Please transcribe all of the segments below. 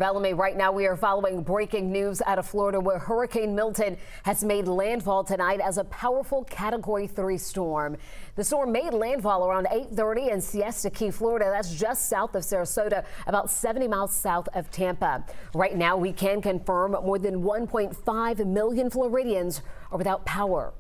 Bellamy, right now we are following breaking news out of Florida where Hurricane Milton has made landfall tonight as a powerful Category 3 storm. The storm made landfall around 8:30 in Siesta Key, Florida. That's just south of Sarasota, about 70 miles south of Tampa. Right now we can confirm more than 1.5 million Floridians are without power.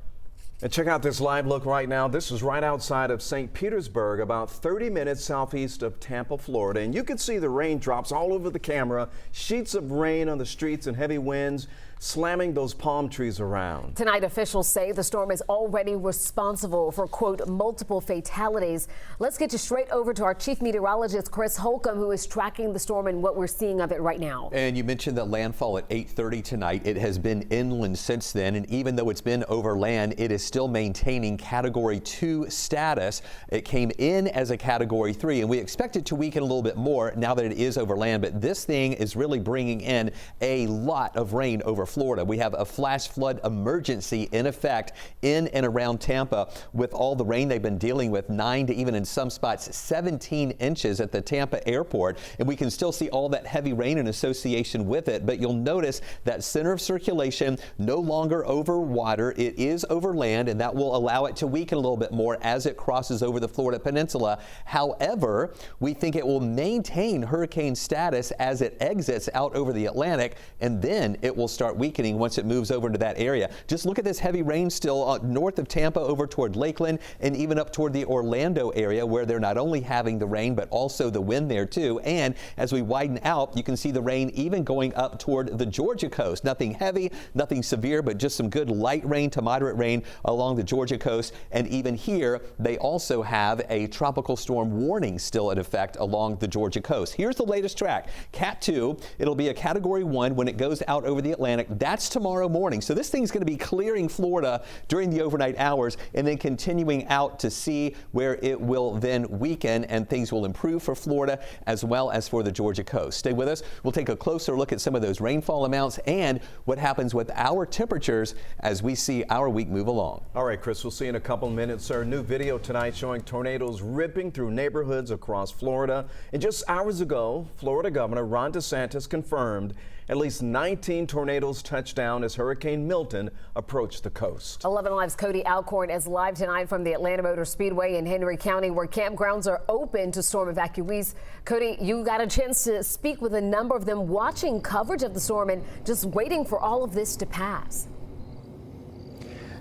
And check out this live look right now. This is right outside of St. Petersburg, about 30 minutes southeast of Tampa, Florida. And you can see the raindrops all over the camera, sheets of rain on the streets and heavy winds slamming those palm trees around. Tonight, officials say the storm is already responsible for, quote, multiple fatalities. Let's get you straight over to our chief meteorologist, Chris Holcomb, who is tracking the storm and what we're seeing of it right now. And you mentioned the landfall at 8:30 tonight. It has been inland since then, and even though it's been over land, it is still maintaining Category 2 status. It came in as a Category 3, and we expect it to weaken a little bit more now that it is over land. But this thing is really bringing in a lot of rain over Florida. We have a flash flood emergency in effect in and around Tampa with all the rain they've been dealing with, 9 to even in some spots 17 inches at the Tampa airport. And we can still see all that heavy rain in association with it. But you'll notice that center of circulation no longer over water. It is over land, and that will allow it to weaken a little bit more as it crosses over the Florida peninsula. However, we think it will maintain hurricane status as it exits out over the Atlantic, and then it will start weakening once it moves over into that area. Just look at this heavy rain still north of Tampa over toward Lakeland and even up toward the Orlando area, where they're not only having the rain but also the wind there too. And as we widen out, you can see the rain even going up toward the Georgia coast. Nothing heavy, nothing severe, but just some good light rain to moderate rain along the Georgia coast. And even here, they also have a tropical storm warning still in effect along the Georgia coast. Here's the latest track. Cat 2, it'll be a Category 1 when it goes out over the Atlantic. That's tomorrow morning. So this thing's going to be clearing Florida during the overnight hours and then continuing out to see where it will then weaken, and things will improve for Florida as well as for the Georgia coast. Stay with us. We'll take a closer look at some of those rainfall amounts and what happens with our temperatures as we see our week move along. All right, Chris, we'll see you in a couple minutes, sir. New video tonight showing tornadoes ripping through neighborhoods across Florida. And just hours ago, Florida Governor Ron DeSantis confirmed at least 19 tornadoes touched down as Hurricane Milton approached the coast. 11 Alive's Cody Alcorn is live tonight from the Atlanta Motor Speedway in Henry County, where campgrounds are open to storm evacuees. Cody, you got a chance to speak with a number of them watching coverage of the storm and just waiting for all of this to pass.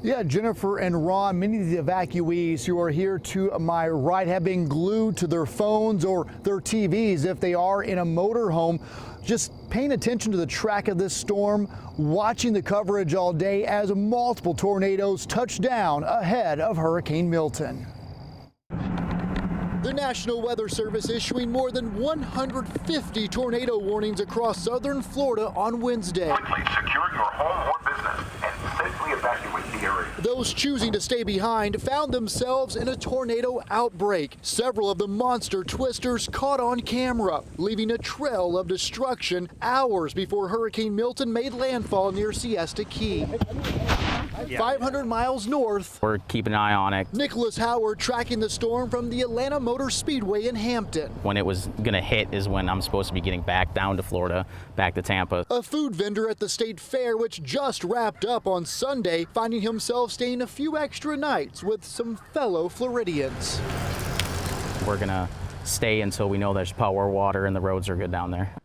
Yeah, Jennifer and Ron, many of the evacuees who are here to my right have been glued to their phones or their TVs if they are in a motorhome, just paying attention to the track of this storm, watching the coverage all day as multiple tornadoes touch down ahead of Hurricane Milton. The National Weather Service issuing more than 150 tornado warnings across southern Florida on Wednesday. Quickly secure your home or business and safely evacuate the area. Those choosing to stay behind found themselves in a tornado outbreak. Several of the monster twisters caught on camera, leaving a trail of destruction hours before Hurricane Milton made landfall near Siesta Key. 500 miles north. We're keeping an eye on it. Nicholas Howard tracking the storm from the Atlanta Motor Speedway in Hampton. When it was going to hit is when I'm supposed to be getting back down to Florida, back to Tampa. A food vendor at the state fair, which just wrapped up on Sunday, finding himself staying a few extra nights with some fellow Floridians. We're going to stay until we know there's power, water, and the roads are good down there.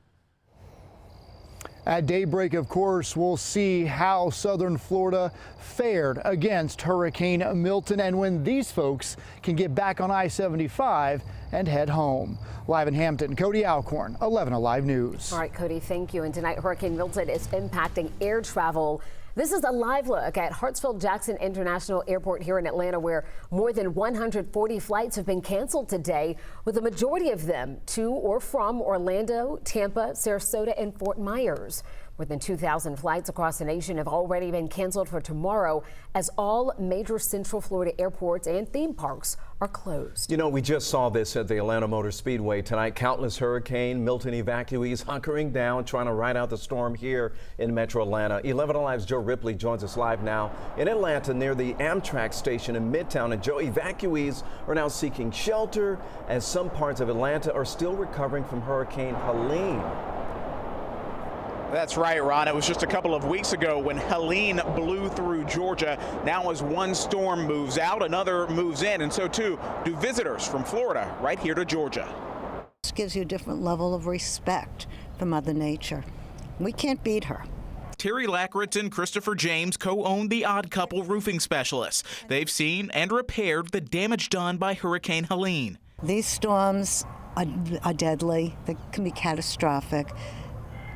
At daybreak, of course, we'll see how southern Florida fared against Hurricane Milton and when these folks can get back on I-75 and head home. Live in Hampton, Cody Alcorn, 11 Alive News. All right, Cody, thank you. And tonight, Hurricane Milton is impacting air travel. This is a live look at Hartsfield-Jackson International Airport here in Atlanta, where more than 140 flights have been canceled today, with the majority of them to or from Orlando, Tampa, Sarasota, and Fort Myers. More than 2,000 flights across the nation have already been canceled for tomorrow, as all major Central Florida airports and theme parks are closed. You know, we just saw this at the Atlanta Motor Speedway tonight. Countless Hurricane Milton evacuees hunkering down, trying to ride out the storm here in Metro Atlanta. 11 Alive's Joe Ripley joins us live now in Atlanta near the Amtrak station in Midtown. And Joe, evacuees are now seeking shelter. shelter as some parts of Atlanta are still recovering from Hurricane Helene. That's right, Ron. It was just a couple of weeks ago when Helene blew through Georgia. Now as one storm moves out, another moves in, and so too do visitors from Florida right here to Georgia. This gives you a different level of respect for Mother Nature. We can't beat her. Terry Lackritz and Christopher James co-own the Odd Couple roofing specialists. They've seen and repaired the damage done by Hurricane Helene. These storms are deadly. They can be catastrophic.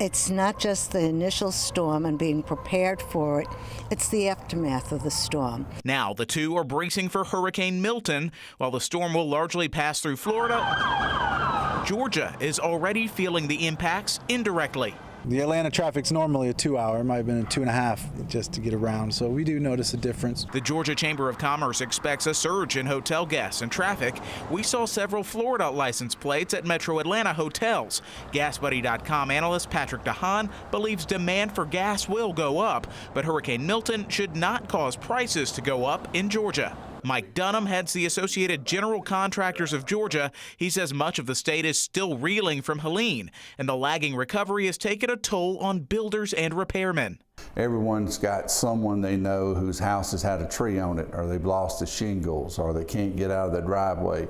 It's not just the initial storm and being prepared for it, it's the aftermath of the storm. Now the two are bracing for Hurricane Milton. While the storm will largely pass through Florida, Georgia is already feeling the impacts indirectly. The Atlanta traffic's normally a 2-hour. It might have been a 2.5 just to get around, so we do notice a difference. The Georgia Chamber of Commerce expects a surge in hotel guests and traffic. We saw several Florida license plates at Metro Atlanta hotels. GasBuddy.com analyst Patrick DeHaan believes demand for gas will go up, but Hurricane Milton should not cause prices to go up in Georgia. Mike Dunham heads the Associated General Contractors of Georgia. He says much of the state is still reeling from Helene, and the lagging recovery has taken a toll on builders and repairmen. Everyone's got someone they know whose house has had a tree on it, or they've lost the shingles, or they can't get out of their driveway.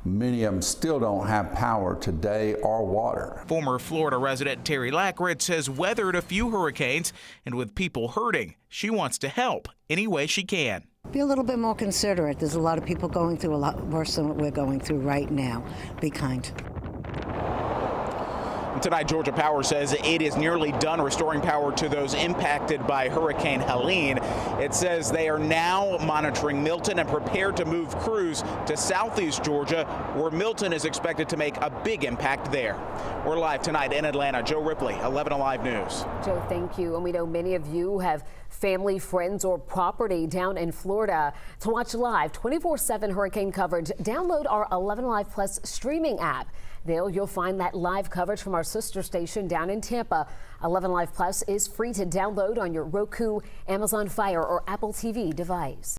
Many of them still don't have power today or water. Former Florida resident Terry Lackritz has weathered a few hurricanes, and with people hurting, she wants to help any way she can. Be a little bit more considerate. There's a lot of people going through a lot worse than what we're going through right now. Be kind. Tonight, Georgia Power says it is nearly done restoring power to those impacted by Hurricane Helene. It says they are now monitoring Milton and prepared to move crews to southeast Georgia, where Milton is expected to make a big impact there. We're live tonight in Atlanta. Joe Ripley, 11 Alive News. Joe, thank you. And we know many of you have family, friends, or property down in Florida. To watch live 24/7 hurricane coverage, download our 11 Alive Plus streaming app. There you'll find that live coverage from our sister station down in Tampa. 11 Alive Plus is free to download on your Roku, Amazon Fire, or Apple TV device.